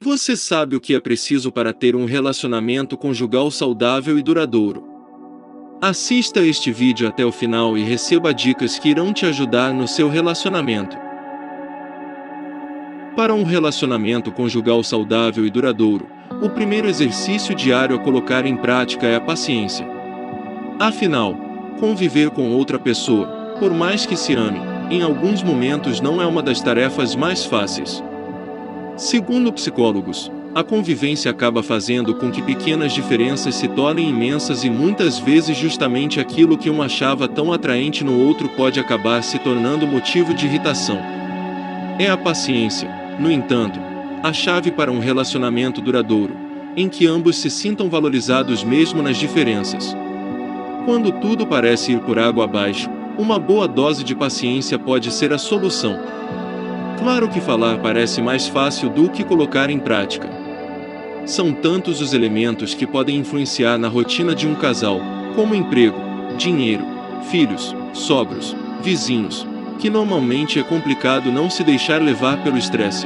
Você sabe o que é preciso para ter um relacionamento conjugal saudável e duradouro. Assista este vídeo até o final e receba dicas que irão te ajudar no seu relacionamento. Para um relacionamento conjugal saudável e duradouro, o primeiro exercício diário a colocar em prática é a paciência. Afinal, conviver com outra pessoa, por mais que se ame, em alguns momentos não é uma das tarefas mais fáceis. Segundo psicólogos, a convivência acaba fazendo com que pequenas diferenças se tornem imensas e muitas vezes justamente aquilo que um achava tão atraente no outro pode acabar se tornando motivo de irritação. É a paciência, no entanto, a chave para um relacionamento duradouro, em que ambos se sintam valorizados mesmo nas diferenças. Quando tudo parece ir por água abaixo, uma boa dose de paciência pode ser a solução. Claro que falar parece mais fácil do que colocar em prática. São tantos os elementos que podem influenciar na rotina de um casal, como emprego, dinheiro, filhos, sogros, vizinhos, que normalmente é complicado não se deixar levar pelo estresse.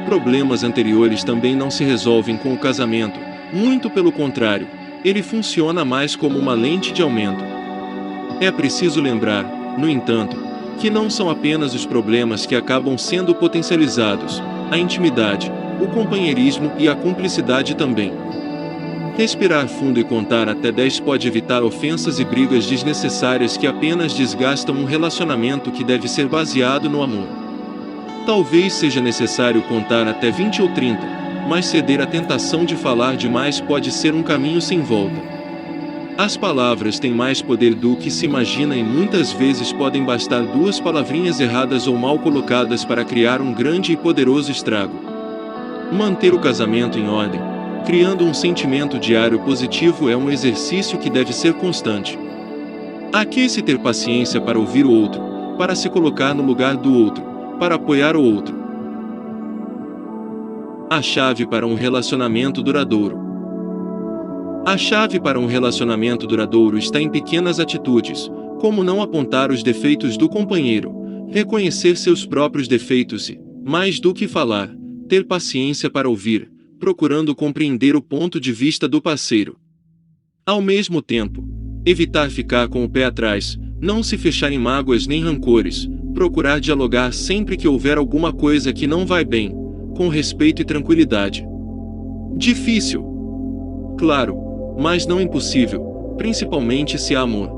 Problemas anteriores também não se resolvem com o casamento, muito pelo contrário, ele funciona mais como uma lente de aumento. É preciso lembrar, no entanto, que não são apenas os problemas que acabam sendo potencializados, a intimidade, o companheirismo e a cumplicidade também. Respirar fundo e contar até 10 pode evitar ofensas e brigas desnecessárias que apenas desgastam um relacionamento que deve ser baseado no amor. Talvez seja necessário contar até 20 ou 30, mas ceder à tentação de falar demais pode ser um caminho sem volta. As palavras têm mais poder do que se imagina e muitas vezes podem bastar 2 palavrinhas erradas ou mal colocadas para criar um grande e poderoso estrago. Manter o casamento em ordem, criando um sentimento diário positivo é um exercício que deve ser constante. Aqui se ter paciência para ouvir o outro, para se colocar no lugar do outro, para apoiar o outro. A chave para um relacionamento duradouro. A chave para um relacionamento duradouro está em pequenas atitudes, como não apontar os defeitos do companheiro, reconhecer seus próprios defeitos e, mais do que falar, ter paciência para ouvir, procurando compreender o ponto de vista do parceiro. Ao mesmo tempo, evitar ficar com o pé atrás, não se fechar em mágoas nem rancores, procurar dialogar sempre que houver alguma coisa que não vai bem, com respeito e tranquilidade. Difícil. Claro, mas não impossível, principalmente se há amor.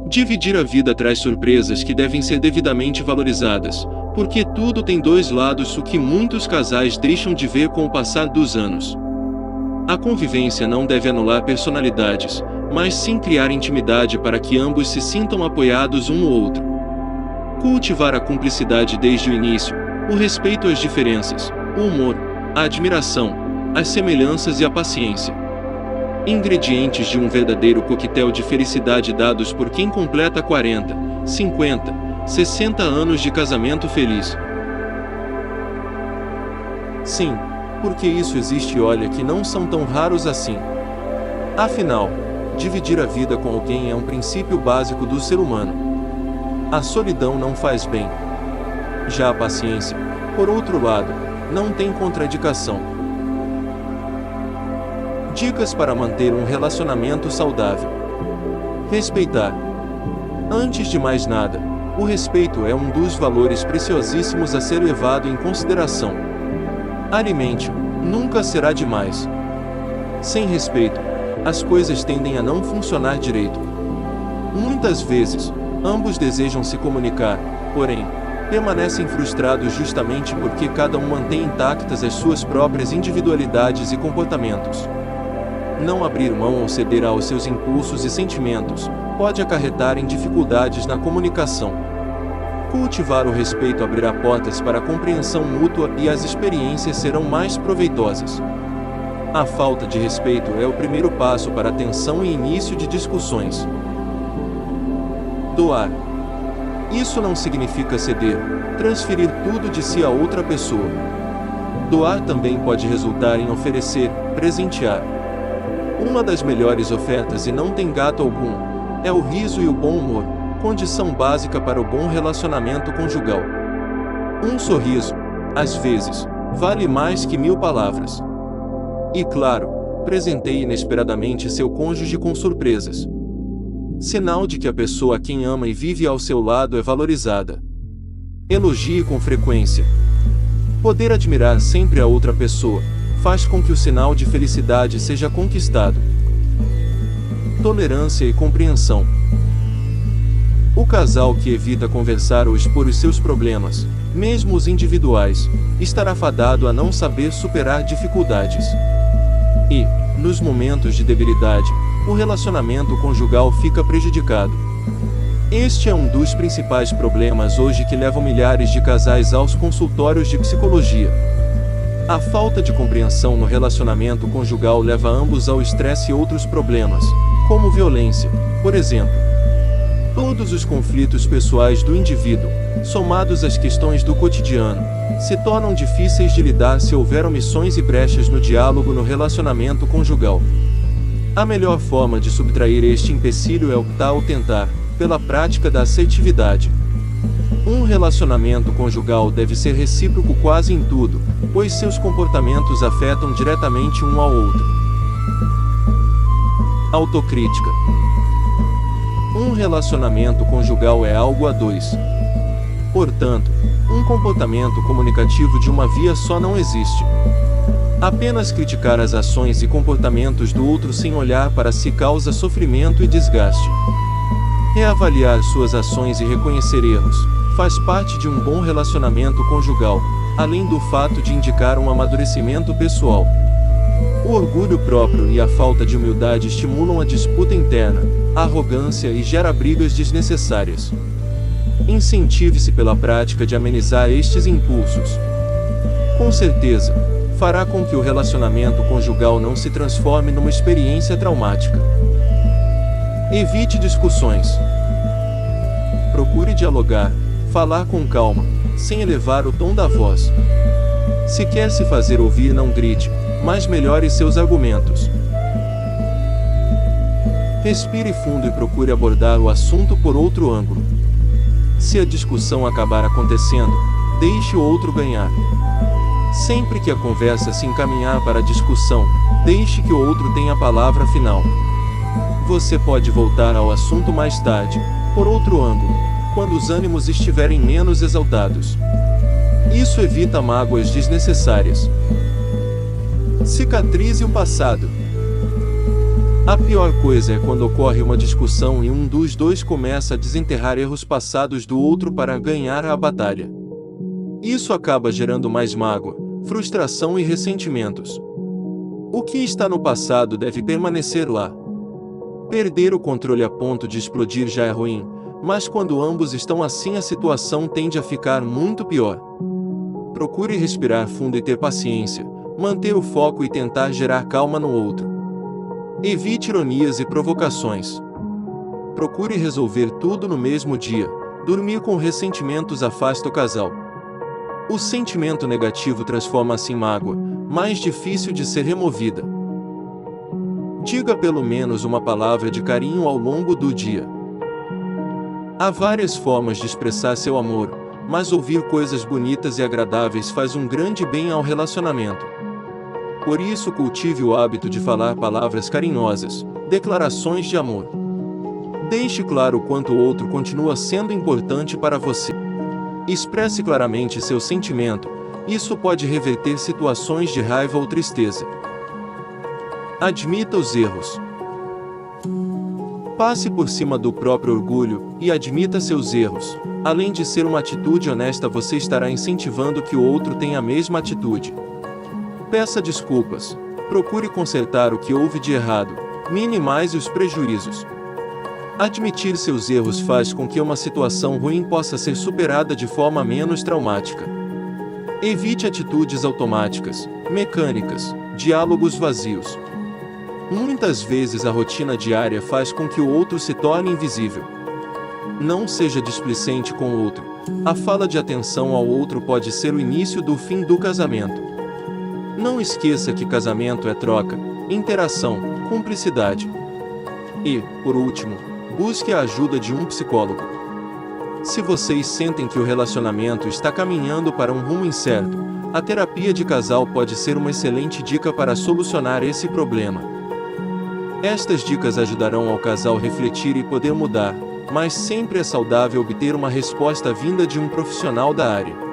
Dividir a vida traz surpresas que devem ser devidamente valorizadas, porque tudo tem 2 lados, o que muitos casais deixam de ver com o passar dos anos. A convivência não deve anular personalidades, mas sim criar intimidade para que ambos se sintam apoiados um no outro. Cultivar a cumplicidade desde o início, o respeito às diferenças, o humor, a admiração, as semelhanças e a paciência. Ingredientes de um verdadeiro coquetel de felicidade dados por quem completa 40, 50, 60 anos de casamento feliz. Sim, porque isso existe e olha que não são tão raros assim. Afinal, dividir a vida com alguém é um princípio básico do ser humano. A solidão não faz bem. Já a paciência, por outro lado, não tem contraindicação. Dicas para manter um relacionamento saudável. Respeitar. Antes de mais nada, o respeito é um dos valores preciosíssimos a ser levado em consideração. Alimente-o, nunca será demais. Sem respeito, as coisas tendem a não funcionar direito. Muitas vezes, ambos desejam se comunicar, porém, permanecem frustrados justamente porque cada um mantém intactas as suas próprias individualidades e comportamentos. Não abrir mão ou ceder aos seus impulsos e sentimentos pode acarretar em dificuldades na comunicação. Cultivar o respeito abrirá portas para a compreensão mútua e as experiências serão mais proveitosas. A falta de respeito é o primeiro passo para a tensão e início de discussões. Doar. Isso não significa ceder, transferir tudo de si a outra pessoa. Doar também pode resultar em oferecer, presentear. Uma das melhores ofertas, e não tem gato algum, é o riso e o bom humor, condição básica para o bom relacionamento conjugal. Um sorriso, às vezes, vale mais que 1000 palavras. E claro, presenteie inesperadamente seu cônjuge com surpresas. Sinal de que a pessoa a quem ama e vive ao seu lado é valorizada. Elogie com frequência. Poder admirar sempre a outra pessoa faz com que o sinal de felicidade seja conquistado. Tolerância e compreensão. O casal que evita conversar ou expor os seus problemas, mesmo os individuais, estará fadado a não saber superar dificuldades. E, nos momentos de debilidade, o relacionamento conjugal fica prejudicado. Este é um dos principais problemas hoje que levam milhares de casais aos consultórios de psicologia. A falta de compreensão no relacionamento conjugal leva ambos ao estresse e outros problemas, como violência, por exemplo. Todos os conflitos pessoais do indivíduo, somados às questões do cotidiano, se tornam difíceis de lidar se houver omissões e brechas no diálogo no relacionamento conjugal. A melhor forma de subtrair este empecilho é optar ou tentar, pela prática da assertividade. Um relacionamento conjugal deve ser recíproco quase em tudo, pois seus comportamentos afetam diretamente um ao outro. Autocrítica. Um relacionamento conjugal é algo a dois. Portanto, um comportamento comunicativo de uma via só não existe. Apenas criticar as ações e comportamentos do outro sem olhar para si causa sofrimento e desgaste. Reavaliar suas ações e reconhecer erros faz parte de um bom relacionamento conjugal, além do fato de indicar um amadurecimento pessoal. O orgulho próprio e a falta de humildade estimulam a disputa interna, a arrogância e gera brigas desnecessárias. Incentive-se pela prática de amenizar estes impulsos. Com certeza, fará com que o relacionamento conjugal não se transforme numa experiência traumática. Evite discussões. Procure dialogar, falar com calma, sem elevar o tom da voz. Se quer se fazer ouvir, não grite, mas melhore seus argumentos. Respire fundo e procure abordar o assunto por outro ângulo. Se a discussão acabar acontecendo, deixe o outro ganhar. Sempre que a conversa se encaminhar para a discussão, deixe que o outro tenha a palavra final. Você pode voltar ao assunto mais tarde, por outro ângulo, quando os ânimos estiverem menos exaltados. Isso evita mágoas desnecessárias. Cicatrize o passado. A pior coisa é quando ocorre uma discussão e um dos dois começa a desenterrar erros passados do outro para ganhar a batalha. Isso acaba gerando mais mágoa, frustração e ressentimentos. O que está no passado deve permanecer lá. Perder o controle a ponto de explodir já é ruim, mas quando ambos estão assim a situação tende a ficar muito pior. Procure respirar fundo e ter paciência, manter o foco e tentar gerar calma no outro. Evite ironias e provocações. Procure resolver tudo no mesmo dia. Dormir com ressentimentos afasta o casal. O sentimento negativo transforma-se em mágoa, mais difícil de ser removida. Diga pelo menos uma palavra de carinho ao longo do dia. Há várias formas de expressar seu amor, mas ouvir coisas bonitas e agradáveis faz um grande bem ao relacionamento. Por isso, cultive o hábito de falar palavras carinhosas, declarações de amor. Deixe claro o quanto o outro continua sendo importante para você. Expresse claramente seu sentimento, isso pode reverter situações de raiva ou tristeza. Admita os erros. Passe por cima do próprio orgulho e admita seus erros. Além de ser uma atitude honesta, você estará incentivando que o outro tenha a mesma atitude. Peça desculpas. Procure consertar o que houve de errado. Minimize os prejuízos. Admitir seus erros faz com que uma situação ruim possa ser superada de forma menos traumática. Evite atitudes automáticas, mecânicas, diálogos vazios. Muitas vezes a rotina diária faz com que o outro se torne invisível. Não seja displicente com o outro. A falta de atenção ao outro pode ser o início do fim do casamento. Não esqueça que casamento é troca, interação, cumplicidade. E, por último, busque a ajuda de um psicólogo. Se vocês sentem que o relacionamento está caminhando para um rumo incerto, A terapia de casal pode ser uma excelente dica para solucionar esse problema. Estas dicas ajudarão ao casal refletir e poder mudar, mas sempre é saudável obter uma resposta vinda de um profissional da área.